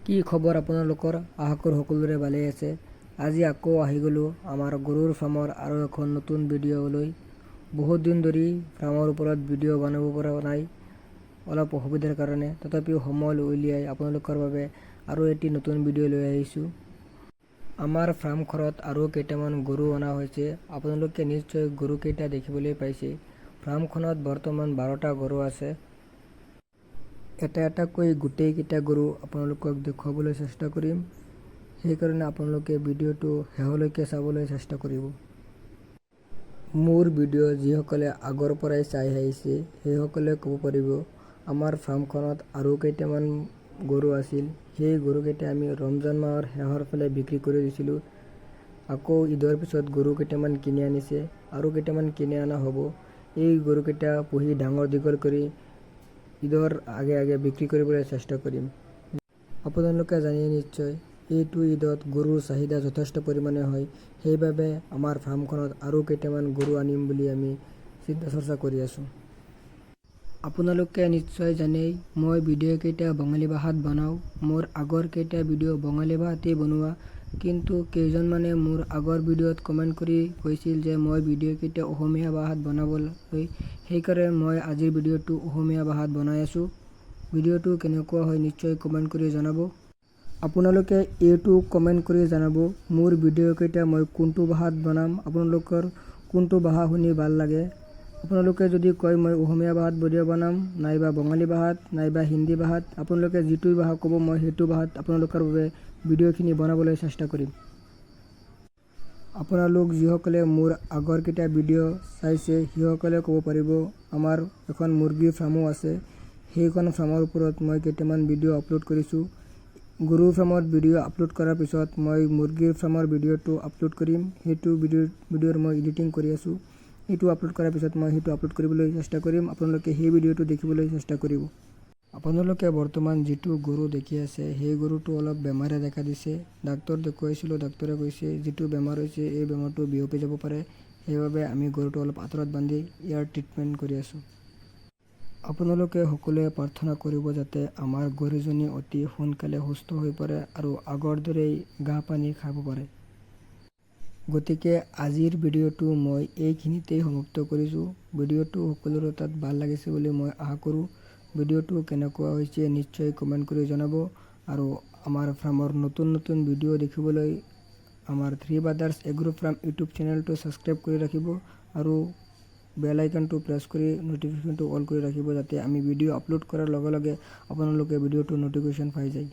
কি খবৰ আপোনালোকৰ? আশা কৰোঁ সকলোৰে ভালেই আছে। আজি আকৌ আহি গ'লোঁ আমাৰ গৰুৰ ফাৰ্মৰ আৰু এখন নতুন ভিডিঅ'লৈ। বহুত দিন ধৰি ফাৰ্মৰ ওপৰত ভিডিঅ' বনাব পৰা নাই, অলপ অসুবিধাৰ কাৰণে। তথাপিও সময় উলিয়াই আপোনালোকৰ বাবে আৰু এটি নতুন ভিডিঅ' লৈ আহিছোঁ। আমাৰ ফাৰ্মখনত আৰু কেইটামান গৰু অনা হৈছে। আপোনালোকে নিশ্চয় গৰুকেইটা দেখিবলৈ পাইছে। ফাৰ্মখনত বৰ্তমান 12টা গৰু আছে। এটা এটাকৈ গোটেইকেইটা গৰু আপোনালোকক দেখুৱাবলৈ চেষ্টা কৰিম। সেইকাৰণে আপোনালোকে ভিডিঅ'টো শেষলৈকে চাবলৈ চেষ্টা কৰিব। মোৰ ভিডিঅ' যিসকলে আগৰ পৰাই চাই আহিছে সেইসকলে ক'ব পাৰিব, আমাৰ ফাৰ্মখনত আৰু কেইটামান গৰু আছিল। সেই গৰুকেইটা আমি ৰমজান মাহৰ শেষৰ ফালে বিক্ৰী কৰি দিছিলোঁ। আকৌ ঈদৰ পিছত গৰু কেইটামান কিনি আনিছে, আৰু কেইটামান কিনি অনা হ'ব। এই গৰুকেইটা পুহি ডাঙৰ দীঘল কৰি ঈদৰ আগে আগে বিক্ৰী কৰিবলৈ চেষ্টা কৰিম। আপোনালোকে জানে নিশ্চয়, এইটো ঈদত গৰুৰ চাহিদা যথেষ্ট পৰিমাণে হয়। সেইবাবে আমাৰ ফাৰ্মখনত আৰু কেইটামান গৰু আনিম বুলি আমি চিন্তা চৰ্চা কৰি আছোঁ। আপোনালোকে নিশ্চয় জানেই, মই ভিডিঅ'কেইটা বঙালী ভাষাত বনাওঁ। মোৰ আগৰ কেইটা ভিডিঅ' বঙালী ভাষাতেই বনোৱা, কিন্তু কেইজনমানে মোৰ আগৰ ভিডিঅ'ত কমেণ্ট কৰি কৈছিল যে মই ভিডিঅ'কেইটা অসমীয়া ভাষাত বনাবলৈ। সেইকাৰণে মই আজিৰ ভিডিঅ'টো অসমীয়া ভাষাত বনাই আছোঁ। ভিডিঅ'টো কেনেকুৱা হয় নিশ্চয় কমেণ্ট কৰি জনাব। আপোনালোকে এইটো কমেণ্ট কৰি জনাব, মোৰ ভিডিঅ'কেইটা মই কোনটো ভাষাত বনাম, আপোনালোকৰ কোনটো ভাষা শুনি ভাল লাগে। আপোনালোকে যদি কয় মই অসমীয়া ভাষাত ভিডিঅ' বনাম, নাইবা বঙালী ভাষাত, নাইবা হিন্দী ভাষাত, আপোনালোকে যিটো ভাষা ক'ব মই সেইটো ভাষাত আপোনালোকৰ বাবে ভিডিঅ'খিনি বনাবলৈ চেষ্টা কৰিম। আপোনালোক যিসকলে মোৰ আগৰ কেইটা ভিডিঅ' চাইছে সেইসকলে ক'ব পাৰিব, আমাৰ এখন মুৰ্গীৰ ফাৰ্মো আছে। সেইখন ফাৰ্মৰ ওপৰত মই কেইটামান ভিডিঅ' আপলোড কৰিছোঁ। গৰুৰ ফাৰ্মত ভিডিঅ' আপলোড কৰাৰ পিছত মই মুৰ্গীৰ ফাৰ্মৰ ভিডিঅ'টো আপলোড কৰিম। সেইটো ভিডিঅ'ৰ মই এডিটিং কৰি আছোঁ। এইটো আপলোড কৰাৰ পিছত মই সেইটো আপলোড কৰিবলৈ চেষ্টা কৰিম। আপোনালোকে সেই ভিডিঅ'টো দেখিবলৈ চেষ্টা কৰিব। আপোনালোকে বৰ্তমান যিটো গৰু দেখি আছে সেই গৰুটো অলপ বেমাৰে দেখা দিছে। ডাক্তৰ দেখুৱাইছিলোঁ, ডাক্তৰে কৈছে যিটো বেমাৰ হৈছে এই বেমাৰটো বিয়পি যাব পাৰে। সেইবাবে আমি গৰুটো অলপ আঁতৰত বান্ধি ইয়াৰ ট্ৰিটমেণ্ট কৰি আছোঁ। আপোনালোকে সকলোৱে প্ৰাৰ্থনা কৰিব যাতে আমাৰ গৰুজনী অতি সোনকালে সুস্থ হৈ পৰে আৰু আগৰ দৰেই ঘাঁহ পানী খাব পাৰে। গতিকে আজিৰ ভিডিঅ'টো মই এইখিনিতেই সমাপ্ত কৰিছোঁ। ভিডিঅ'টো সকলোৰে তাত ভাল লাগিছে বুলি মই আশা কৰোঁ। ভিডিঅ'টো কেনেকুৱা হৈছে নিশ্চয় কমেণ্ট কৰি জনাব, আৰু আমাৰ ফাৰ্মৰ নতুন নতুন ভিডিঅ' দেখিবলৈ আমাৰ three brothers agro farm YouTube চেনেলটো ছাবস্ক্ৰাইব কৰি ৰাখিব, আৰু বেল আইকনটো প্ৰেছ কৰি ন'টিফিকেশ্যনটো অল কৰি ৰাখিব, যাতে আমি ভিডিঅ' আপলোড কৰাৰ লগে লগে আপোনালোকে ভিডিঅ'টোৰ ন'টিফিকেশ্যন পাই যায়।